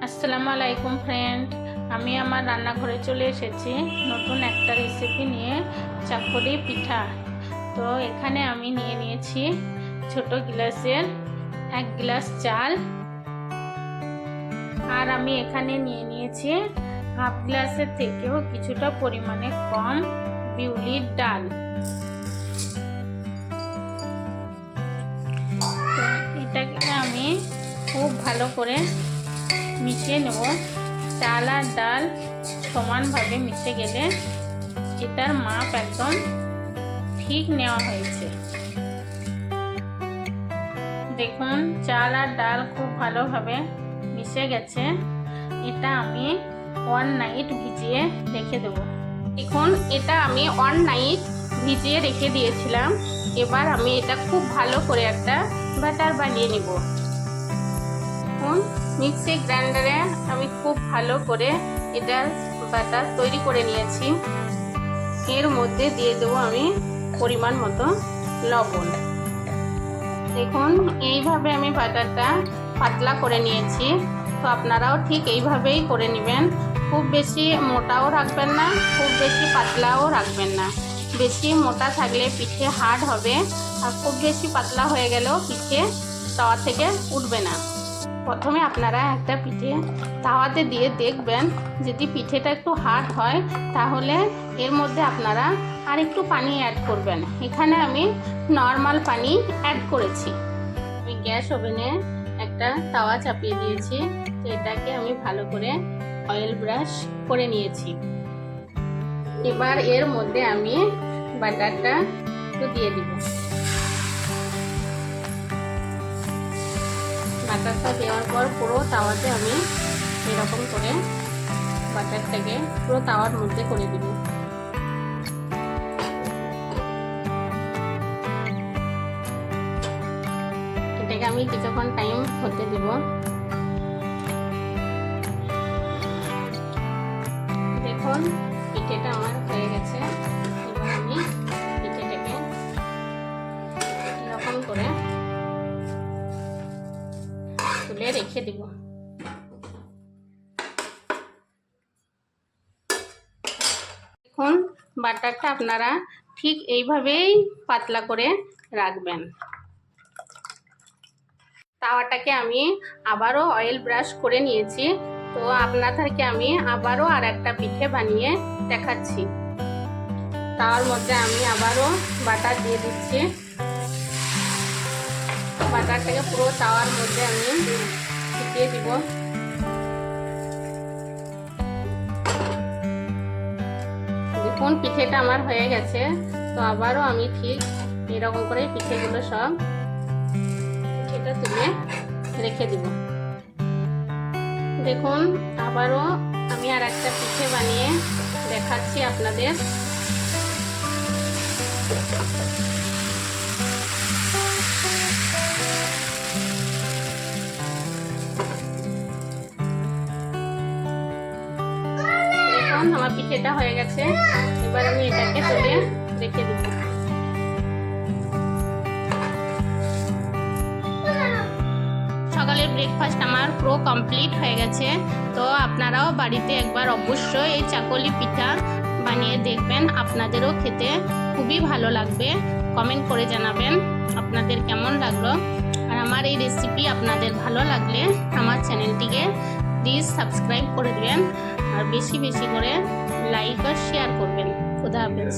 আসসালামু আলাইকুম ফ্রেন্ড, আমি আমার রান্নাঘরে চলে এসেছি নতুন একটা রেসিপি নিয়ে, চাকলি পিঠা। তো এখানে আমি নিয়ে নিয়েছি ছোট গ্লাসের 1 গ্লাস চাল, আর আমি এখানে নিয়ে নিয়েছি হাফ গ্লাসের থেকেও কিছুটা পরিমাণে কম বিউলির ডাল। এটাকে আমি খুব ভালো করে মিশিয়ে নেব। চাল আর ডাল সমানভাবে মিশে গেলে এটার মাপ একদম ঠিক নেওয়া হয়েছে। দেখুন, চাল আর ডাল খুব ভালোভাবে মিশে গেছে। এটা আমি 1 নাইট ভিজিয়ে রেখে দেব। দেখুন, এটা আমি 1 নাইট ভিজিয়ে রেখে দিয়েছিলাম। এবার আমি এটা খুব ভালো করে একটা ব্যাটার বানিয়ে নেব। দেখুন, মিক্সি গ্রাইন্ডারে আমি খুব ভালো করে এটার ব্যাটার তৈরি করে নিয়েছি। এর মধ্যে দিয়ে দেবো আমি পরিমাণ মতো লবণ। দেখুন, এইভাবে আমি ব্যাটারটা পাতলা করে নিয়েছি। তো আপনারাও ঠিক এইভাবেই করে নেবেন। খুব বেশি মোটাও রাখবেন না, খুব বেশি পাতলাও রাখবেন না। বেশি মোটা থাকলে পিঠে হার্ড হবে, আর খুব বেশি পাতলা হয়ে গেলেও পিঠে তাওয়া থেকে উঠবে না। প্রথমে আপনারা একটা পিঠে তাওয়াতে দিয়ে দেখবেন, যদি পিঠেটা একটু হার্ড হয় তাহলে এর মধ্যে আপনারা আর একটু পানি অ্যাড করবেন। এখানে আমি নর্মাল পানি অ্যাড করেছি। আমি গ্যাস ওভেনে একটা তাওয়া চাপিয়ে দিয়েছি। তো এটাকে আমি ভালো করে অয়েল ব্রাশ করে নিয়েছি। এবার এর মধ্যে আমি বাটারটা একটু দিয়ে দিব। বাটারটা দেওয়ার পর পুরো তাওয়াতে আমি এরকম করে বাটারটাকে পুরো তাওয়ার মধ্যে করে দিব। এটাকে আমি কিছুক্ষণ টাইম হতে দিব। দেখুন, পিঠেটা আমার হয়ে গেছে। এবার আমি পিঠেটাকে এরকম করে তুলে রেখে দিব। দেখুন, বাটারটা আপনারা ঠিক এইভাবেই পাতলা করে রাখবেন। তাওয়াটাকে আমি আবারও অয়েল ব্রাশ করে নিয়েছি। তো আপনাদেরকে আমি আবারও আর একটা পিঠে বানিয়ে দেখাচ্ছি। তাওয়ার মধ্যে আমি আবারও বাটার দিয়ে দিচ্ছি। বাটারটাকে পুরো তাওয়ার মধ্যে আমি ছিটিয়ে দিব। দেখুন, পিঠেটা আমার হয়ে গেছে। তো আবারও আমি ঠিক এরকম করে পিঠেগুলো সব পিঠেটা তুলে রেখে দিব। দেখুন, আবারও আমি আর একটা পিঠে বানিয়ে দেখাচ্ছি আপনাদের। আমার পিঠেটা হয়ে গেছে। এবার আমি এটাকে তুলে রেখে দেব। সকালের ব্রেকফাস্ট আমার পুরো কমপ্লিট হয়ে গেছে। তো আপনারাও বাড়িতে একবার অবশ্যই এই চাকলি পিঠা বানিয়ে দেখবেন। আপনাদেরও খেতে খুবই ভালো লাগবে। কমেন্ট করে জানাবেন আপনাদের কেমন লাগলো। আর আমার এই রেসিপি আপনাদের ভালো লাগলে আমার চ্যানেলটিকে প্লিজ সাবস্ক্রাইব করে দেবেন, আর বেশি বেশি করে লাইক আর শেয়ার করবেন। খুদা হাফেজ।